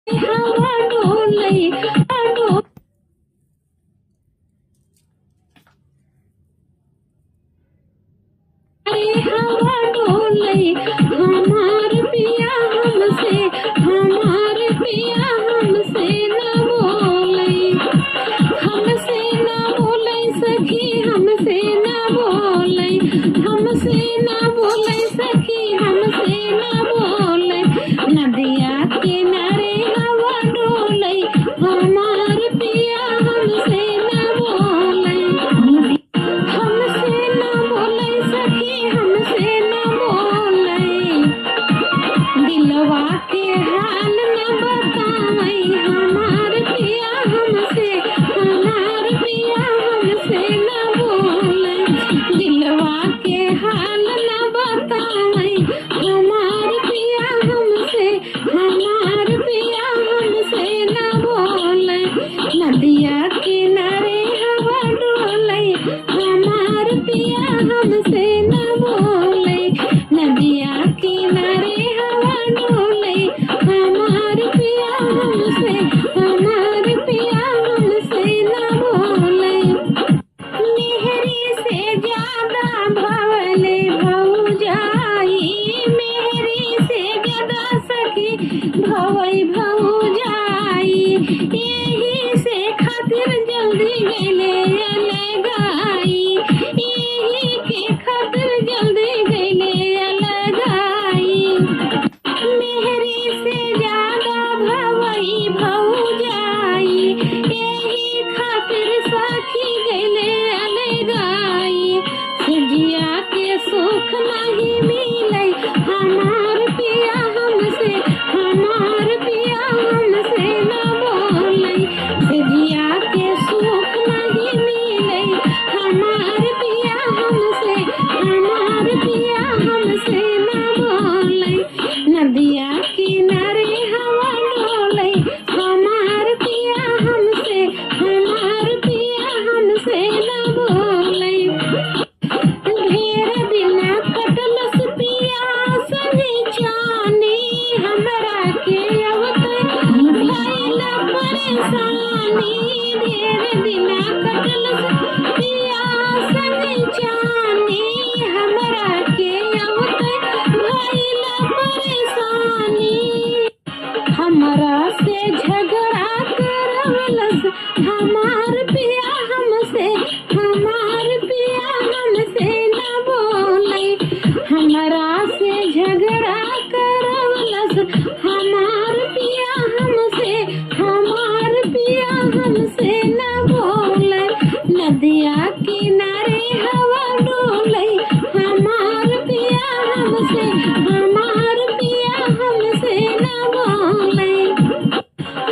हवा डोलै हवा डोलै हमार पिया हमसे, हमार पिया हमसे न बोलै, हमसे न बोलै सखी, हमसे न बोलै, हमसे न बोलै सखी, हमसे न बोलै। नदिया किनारे हवा डोलै हमार पिया हमसे न बोलै, हमसे न बोलै सखी, हमसे न बोलै। दिलवा के हाल न बतावै हमार पिया हमसे, हमार पिया हमसे न बोलै। दिलवा के हाल न बतावै हमार पिया हमसे, हमार पिया हमसे न बोलै। नदिया किनारे हवा डोलै हमार पिया हमसे न बोलै, नदिया किनारे हवा डोलै हमार पिया हमसे, हमार पिया हमसे न बोलै। मेहरी से ज्यादा भवले भौजाई, मेहरी से ज्यादा सखी भवै भौजाई। यही से खातिर जल्दी गइले अलगाई, यही के खातिर जल्दी गइले अलगाई। मेहरी से ज्यादा भवई भौजाई, यही खातिर सखी गइले अलगाई। जिया के सुख नहीं मिलै हमार पिया हमसे, हमार पिया हमसे न बोलै। जिया के सुख नहीं मिलै हमार पिया हमसे, हमार पिया हमसे न बोलै। नदिया किनारे हवा डोलै हमार पिया हमसे, हमार पिया हमसे न बोलै। ढेर दिना कटलस पिया संगे जानी, हमरा के अवतै भइल परेशानी। ढेर दिना कटलस पिया संगे जानी, हमरा के अवतै भइल परेशानी। हमरा से झगड़ा करवलस हमार पिया हमसे, हमार पिया हमसे न बोलै। हमरा से झगड़ा करवलस हमार पिया हमसे, हमार पिया हमसे न बोलै। नदिया किनारे हवा डोलै हमार पिया हमसे, हमार पिया हमसे न बोलै।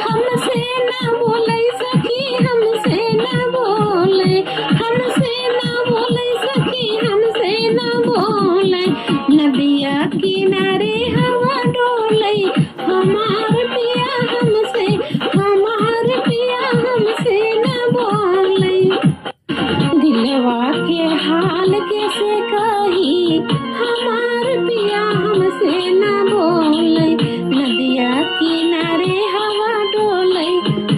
हमसे न बोलै सखी, हमसे न बोलै, हमसे न बोलै सखी, हमसे न बोलै। नदिया किनारे हवा डोलै हमार पिया हमसे, हमार पिया हमसे न बोलै। दिलवा के हाल कैसे कही हमार पिया हमसे न बोलै। नदिया किनारे हवा डोलै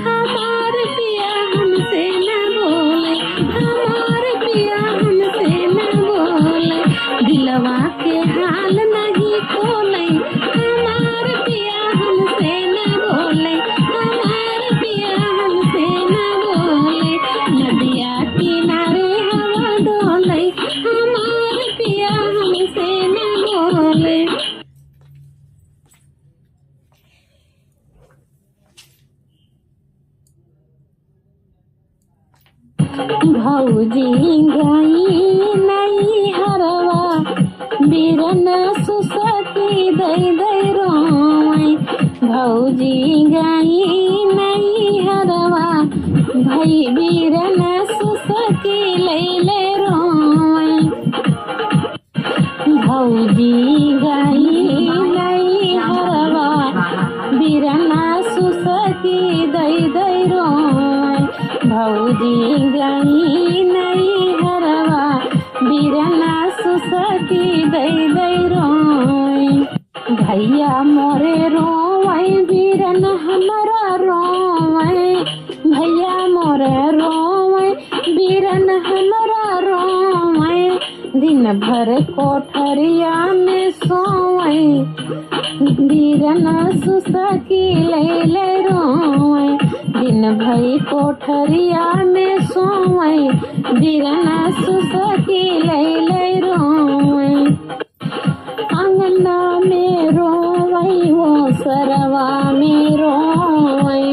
हमार पिया हमसे न बोलै, हमार पिया हमसे न बोलै। दिलवा के हाल नहीं खोलै हमार पिया हमसे न बोलै, हमार पिया हमसे न बोलै। नदिया किनारे हवा डोलै हमार पिया हमसे न बोलै। भौजी गाई नहीं हरवा बिरन सुसती दै दै रोवै। भौजी गाई नहीं हरवा भई बिरन सुसती लैले रोवै। भौजी गाई नहीं हरवा बिरन सुसती दै दै रोवै। भौजी गाई नहीं हरवा बिरना सुसती दै दै रोवै। भैया मोरे रोवै बिरन हमारा रोवे भैया मोरे रोवे बीरन हमारा रोवे दिन भर कोठरिया में सोवे बीरन सुसकी ले रोवे दिन भई कोठरिया में सोवे बीरन सुसकी ले रोवे अंगना में रोवई वो सरवा में रोवई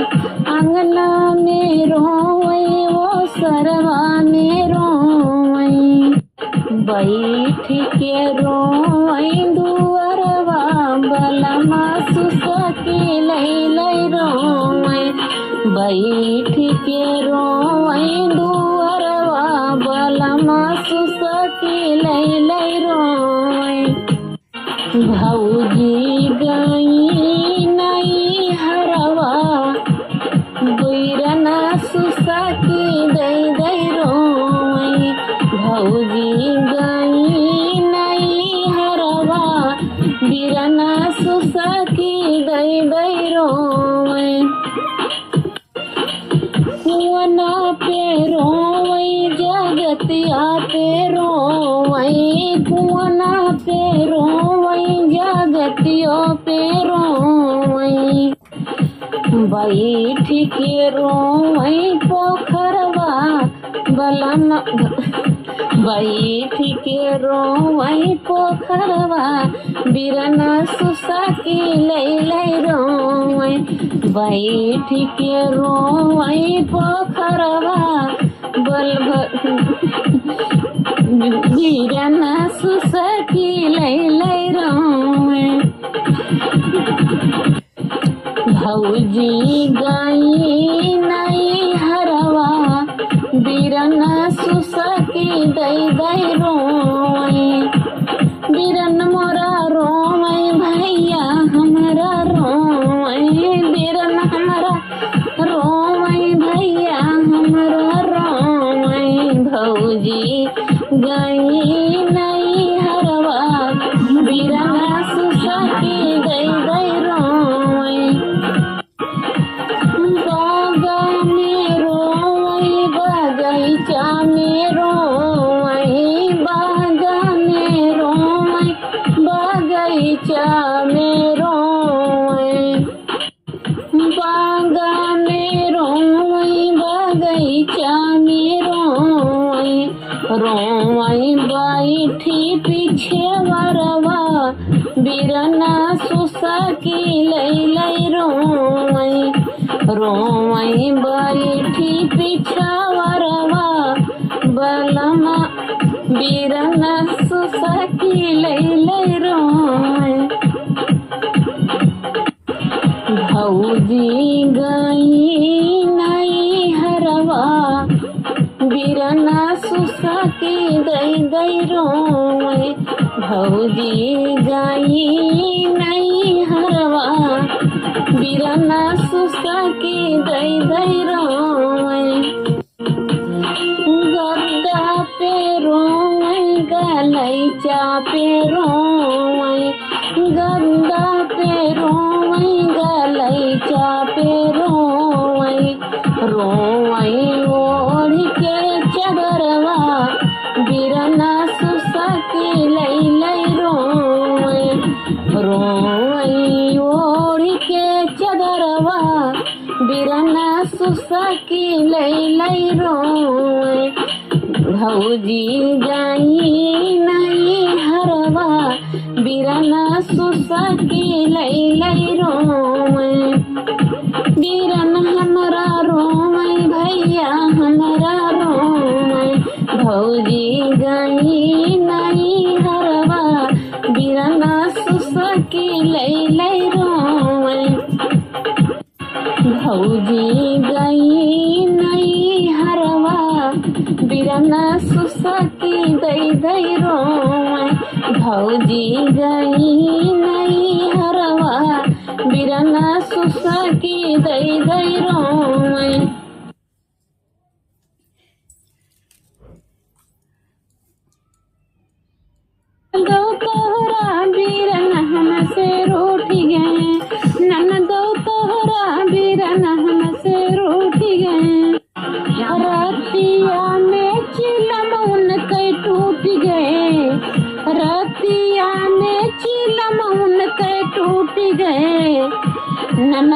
अंगना में रोवई वो सरवा में रोवई बैठ के रोवई दुअरवा बलमा सुसकी ले रोवई बैठ के रोवई दुअरवा बलमा सुसकी ले रोवई भौजी गई नई हरवा बीरन सुसकी दई रोवई भौजी गई नई हरवा बीरन सुसकी दई रोवई कुआना पे रोवई जगतिया पे रोवई कुआना पे रोवई जगतियो पे रोवई बैठ के रोवई पोखरवा बलम बैठ के रोवई पोखरवा बीरन सुसकी ले रोवई बैठ के रोवई पोखरवा बीरन सुसकी ले रोवई भौजी गई नई हरवा बीरन सुसकी दई रोवई बीरन मोरा रोवई भैया हमारा रोवई बीरन हमारा रोवई भैया हमारा रोवई भौजी गई नई हरवा बीरन सुसकी दई रोवई बागा में रोवई बगीचा में रोवई बागा में रोवई बगीचा में रोवई बागा में रोवई बगीचा में रोवई रोवई बैठी पीछे वरवा बीरन सुसकी ले रोवई रोवई बैठी पीछा वरवा बलमा बीरन सुसकी ले रोवई भौजी गई नई हरवा बीरन सुसकी दई रोवई भौजी गई नई हरवा बीरन सुसकी दई रोवई गद्दा पे रोवई गलैचा पे रोवई गद्दा पे रोवई गलैचा पे रोवई रोवई ओढ़ के चदरवा बीरन सुसकी ले रोवई रोवई ओढ़ के चदरवा बीरन सुसकी ले रोवई भौजी गई नई हरवा बीरन सुसकी ले रोवई बीरन हमारा रोवई भैया हमारा रोवई भौजी गई नई हरवा बीरन सुसकी ले रोवई भौजी गई नई हरवा बीरन सुसकी दई रोवई भौजी गई नई हरवा बीरन सुसकी दई रोवई दो तोहरा बीरन हमसे रूठ गए नन दो तोहरा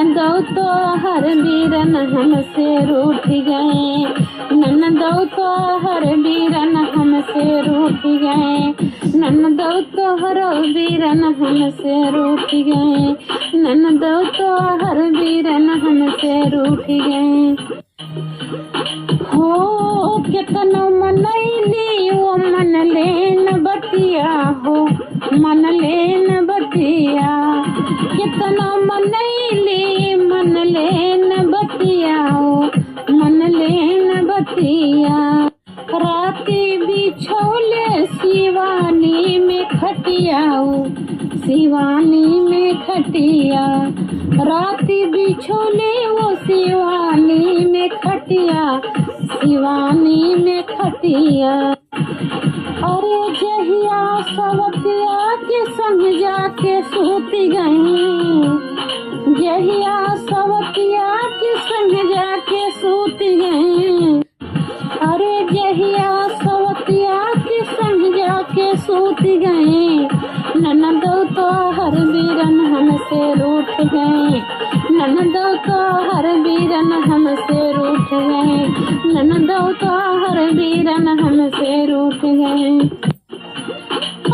ननदो तो हर बीरन हमसे रूठ गए, ननदो तो हर बीरन हमसे रूठ गए, ननदो तो हर बीरन हमसे रूठ गए, ननदो तो हर बीरन हमसे रूठ गए। हो कितनो मनैली वो मन लेन बतिया हो, मन लेन बतिया, कितनो मनैली मन लेन बतिया हो, मन लेन बतिया। राती बिछोले शिवानी में खटियाऊ, शिवानी में खटिया, राती बिछोले वो शिवानी में खटिया, शिवानी में खटिया। अरे जहिया सवतिया के संग जाके सूत गई, जहिया सवतिया के संग जाके सूत गई, अरे जहिया सवतिया के संग जाके सूत गए, ननदो तो हर बीरन हमसे रूठ गए, ननदो तो हर बीरन हमसे रूठ गए, ननदो तो हर बीरन हमसे रूठ गए।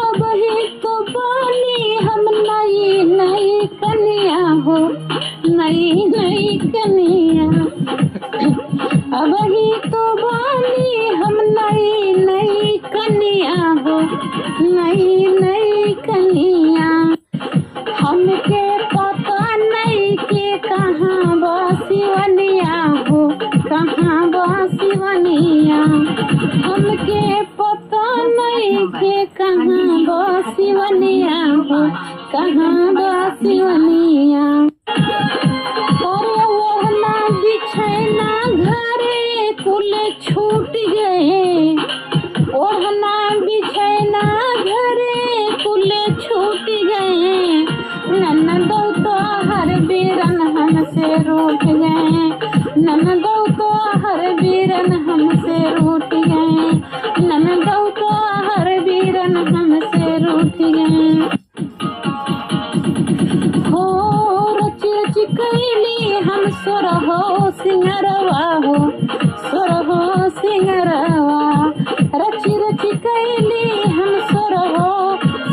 अब ही तो बानी हम नई नई कनिया हो, नई नई कनिया, अब ही तो बानी हम नई नई कनिया हो, नई नई कनिया। हमके पता नहीं के कहाँ बासिवनिया हो, कहाँ बासिवनिया, हमके पता नहीं के कहाँ बासिवनिया हो, कहाँ बासिवनिया। अरे वरना बिछैना घरे कुल छूट गए, ओढ़ना बिछैना घरे कुल छूट गए, ननदो तो हर बीरन हमसे रूठ गए, ननदो तो हर बीरन हमसे रूठ गए, ननदो तो हर बीरन हमसे रूठ गए। हो रच रच कैली हम सोरहो सिंगरवा हो, सोरहो सिंगरवा, रच रच कैली हम सोरहो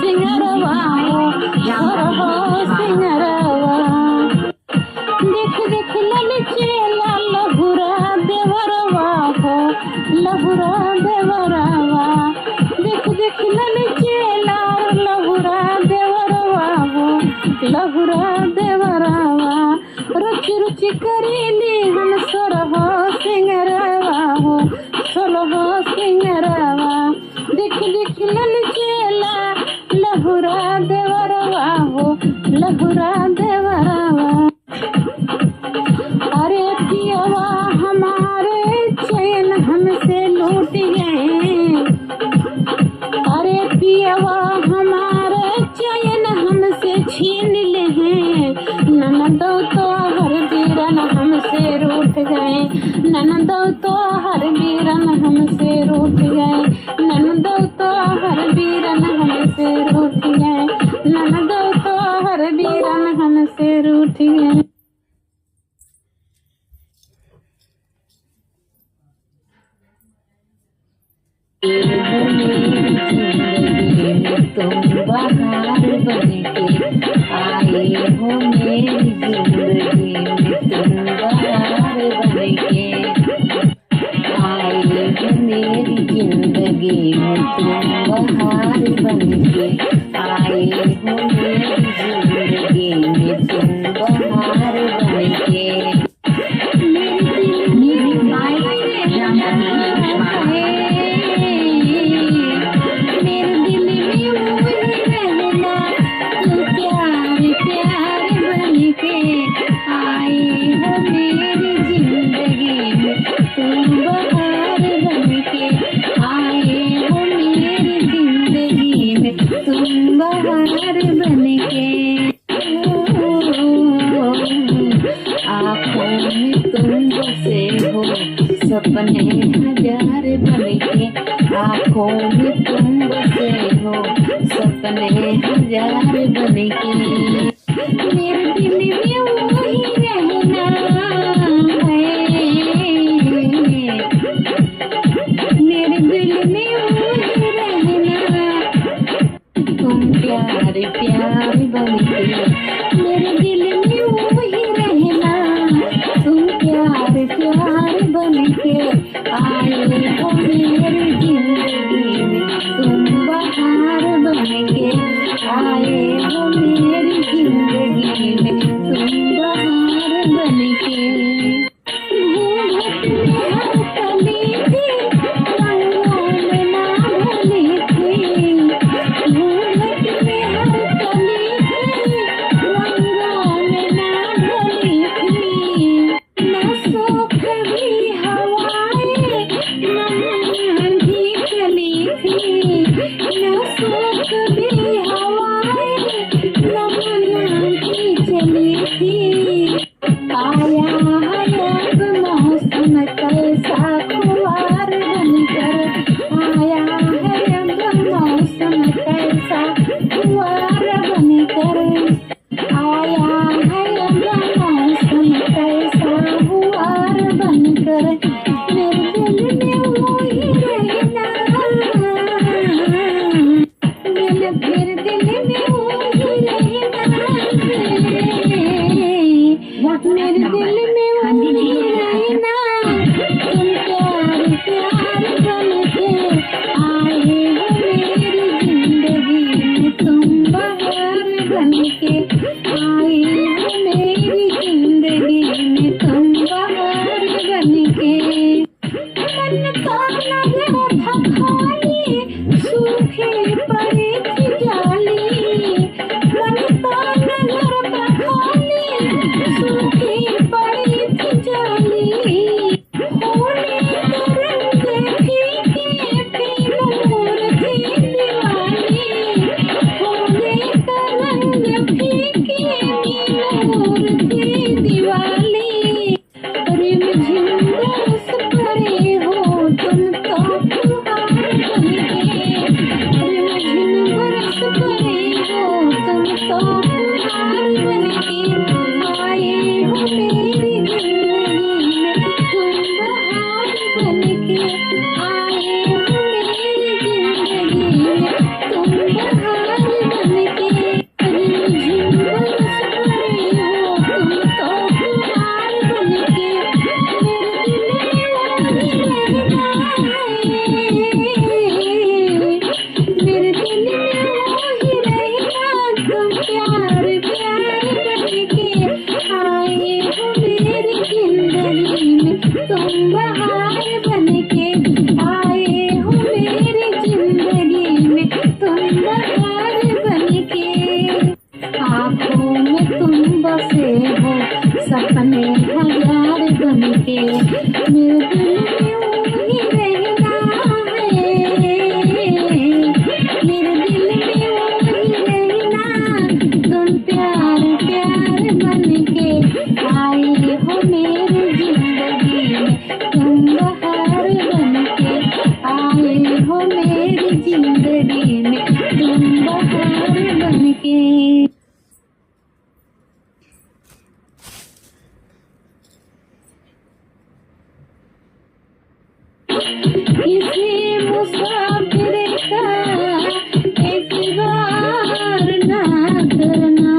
सिंगरवा हो, सोरहो सिंगरवा। देख देख ललचेला लहुरा देवरवा हो, लहुरा देवरवा, देख देख ललचेला लहुरा देवरवा हो, लहुरा देवरवा। रुचि रुचि करेली हम सोरहो सिंगरवा हो, सोरहो सिंगरवा, देख देख ललचेला लहुरा देवरवा हो, लहुरा देवरवा। अरे पियवा हमारे चैन हमसे लूट गए, अरे पियवा हमारे चैन हमसे छीन ले हैं, ननदो तो हर बीरन हमसे रूठ गए, ननदो तो हर बीरन हमसे रूठ गए, ननदो तो हर बीरन हमसे रूठ गए, ननदो तो हर बीरन हमसे रूठ गए। तुम बहार बनके आए हो मेरी जिंदगी में, तुम बहार बनके आए हो मेरी जिंदगी में, तुम बहार बनके आए हो मेरी जिंदगी में, तुम बहार बनके। सपने हजार बनके आँखों में तुम बसे हो, सपने हजार बनके मेरे दिल में वही हो मेरी जिंदगी में तुम बहार बनके, आए हो मेरी जिंदगी में तुम बहार बनके। घूंघट में हर कली थी, रंगों में ना ढली थी। घूंघट में हर कली थी, रंगों में ना ढली थी। न सोख भी हवाएं, न आंधी चली थी। न सोख भी हवाएं, न आंधी चली थी। आया है अब मौसम कैसा खुआर बनकर, आया है अब मौसम कैसा खुआर बनकर। आया है अब मौसम कैसा हुआर बनकर। मेरे दिल में वो ही रहना, मेरे दिल में वो ही रहना। मेरे दिल में वो ही रहना। तुम प्यार प्यार बनके, आए हो मेरी जिंदगी में तुम बहार बनके, आए हो मेरी जिंदगी में तुम बहार बनके। मन का नगर था खाली, सूखे पड़ी थी जाली। मन का नगर था खाली, सूखी पड़ी थी जाली। होली के रंग फीके थी नूर थी दिवाली। होली का रंग फीके थी नूर थी दिवाली। रिमझिम बरस पड़े हो तुम तो फुहार बनके। रिमझिम बरस पड़े हो तुम तो फुहार बनके। आए हो मेरी जिंदगी में तुम बहार बनके, आए हो मेरी जिंदगी में तुम बहार बनके। रिमझिम बरस पड़े हो तुम तो फुहार बनके। मेरे दिल में वो ही रहना है, मेरे दिल में वो ही रहना। तुम प्यार प्यार बनके, आए हो मेरी जिंदगी में तुम बहार बनके। आए हो मेरी जिंदगी में तुम बहार बनके। आँखों में तुम बसे हो सपने हजार बनके। मेरे दिल में वो ही रहना है, मेरे दिल में वो ही रहना। तुम प्यार प्यार बनके, आए हो मेरी जिंदगी में तुम बहार बनके। आए हो मेरी जिंदगी में तुम बहार बनके। किसी मुसाफिर का एतबार ना करना।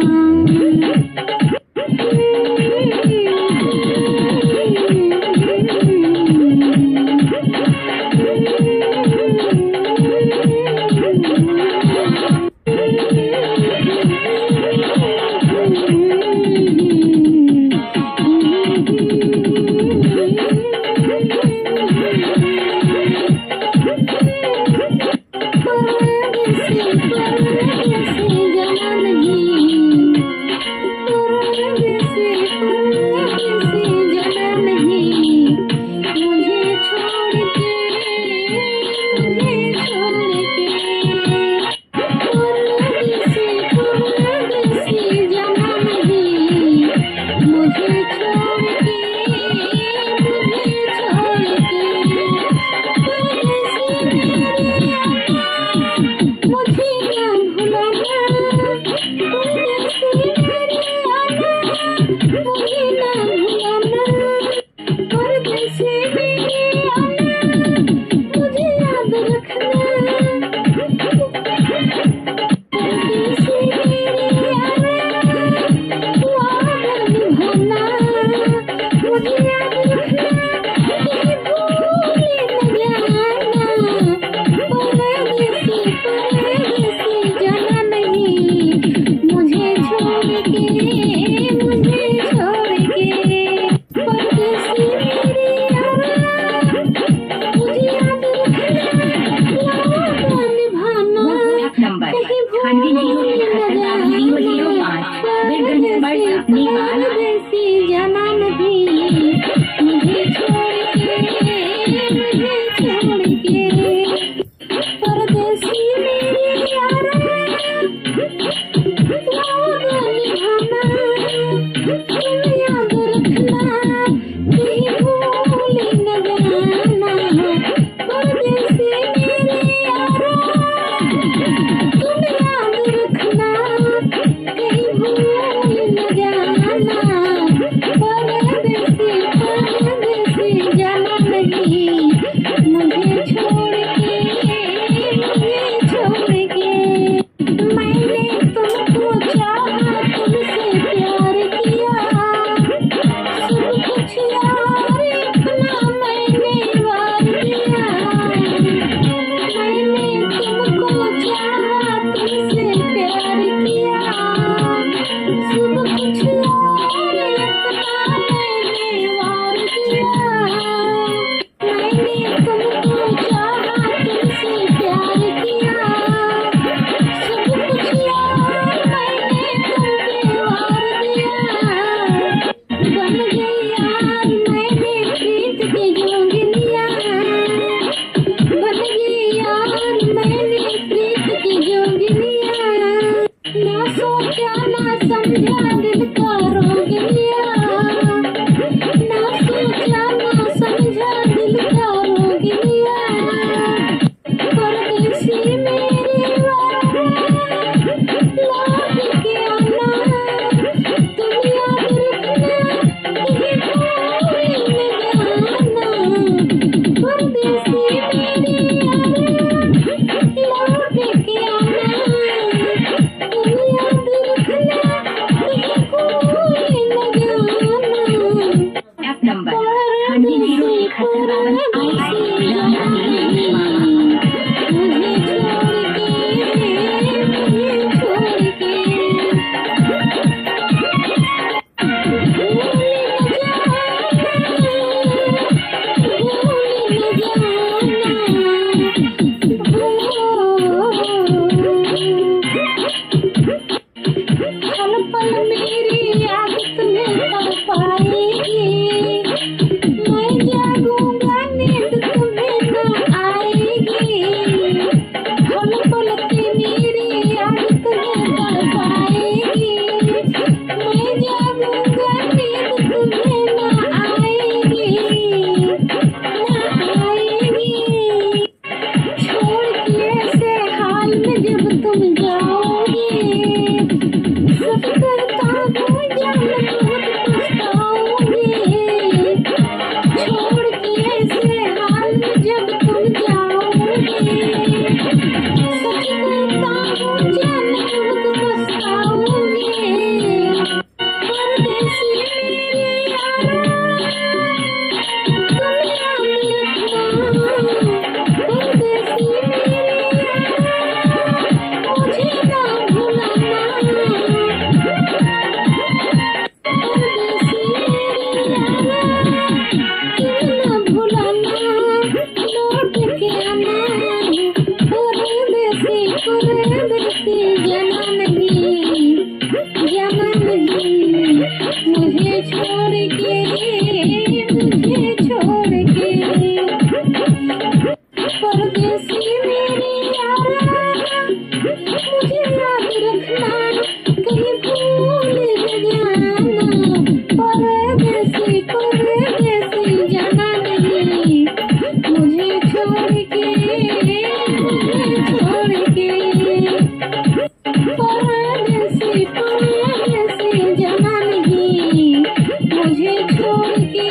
के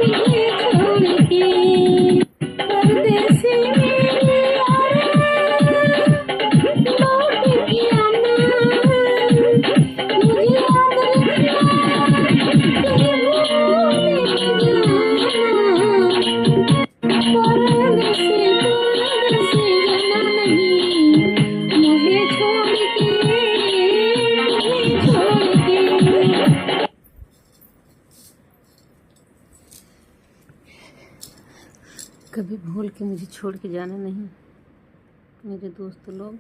मुझे छोड़ के परदेसी मेरे यारा लौट के आना मुझे याद रखना कहीं भूल न जाना परदेसी जाना नहीं मुझे छोड़ के कभी भूल के मुझे छोड़ के जाना नहीं मेरे दोस्त लोग,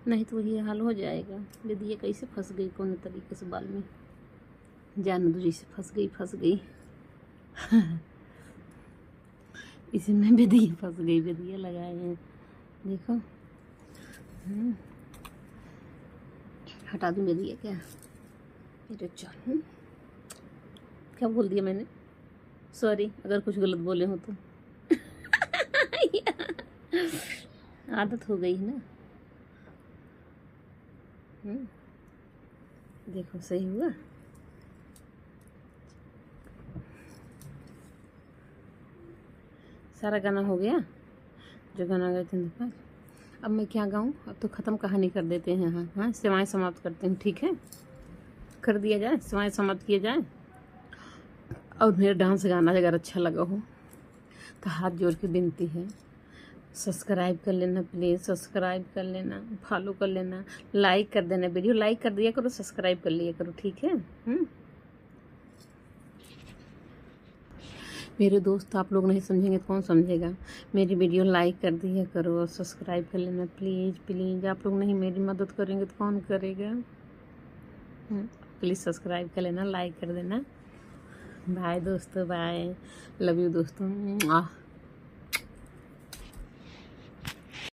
नहीं तो वही हाल हो जाएगा। विदिया कैसे फंस गई कौन तरीके से बाल में, जान दो जैसे फंस गई इसी में विदिया फंस गई। विदिया लगाए हैं देखो। हटा दूँ विदिया क्या? मेरे जान क्या बोल दिया मैंने, सॉरी अगर कुछ गलत बोले हो तो। आदत हो गई है ना। देखो सही हुआ। सारा गाना हो गया जो गाना गए थे पास। अब मैं क्या गाऊं? अब तो ख़त्म कहानी कर देते हैं। हाँ सेवाएं समाप्त करते हैं, ठीक है? कर दिया जाए, सेवाएं समाप्त किया जाए। और मेरा डांस गाना अगर अच्छा लगा हो तो हाथ जोड़ के विनती है, सब्सक्राइब कर लेना प्लीज़, सब्सक्राइब कर लेना, फॉलो कर लेना, लाइक कर देना, वीडियो लाइक कर दिया करो, सब्सक्राइब कर लिया करो, ठीक है? मेरे दोस्त आप लोग नहीं समझेंगे तो कौन समझेगा। मेरी वीडियो लाइक कर दिया करो और सब्सक्राइब कर लेना प्लीज़ प्लीज़। आप लोग नहीं मेरी मदद करेंगे तो कौन करेगा? प्लीज़ सब्सक्राइब कर लेना, लाइक कर देना। बाय दोस्तों, बाय, लव यू दोस्तों।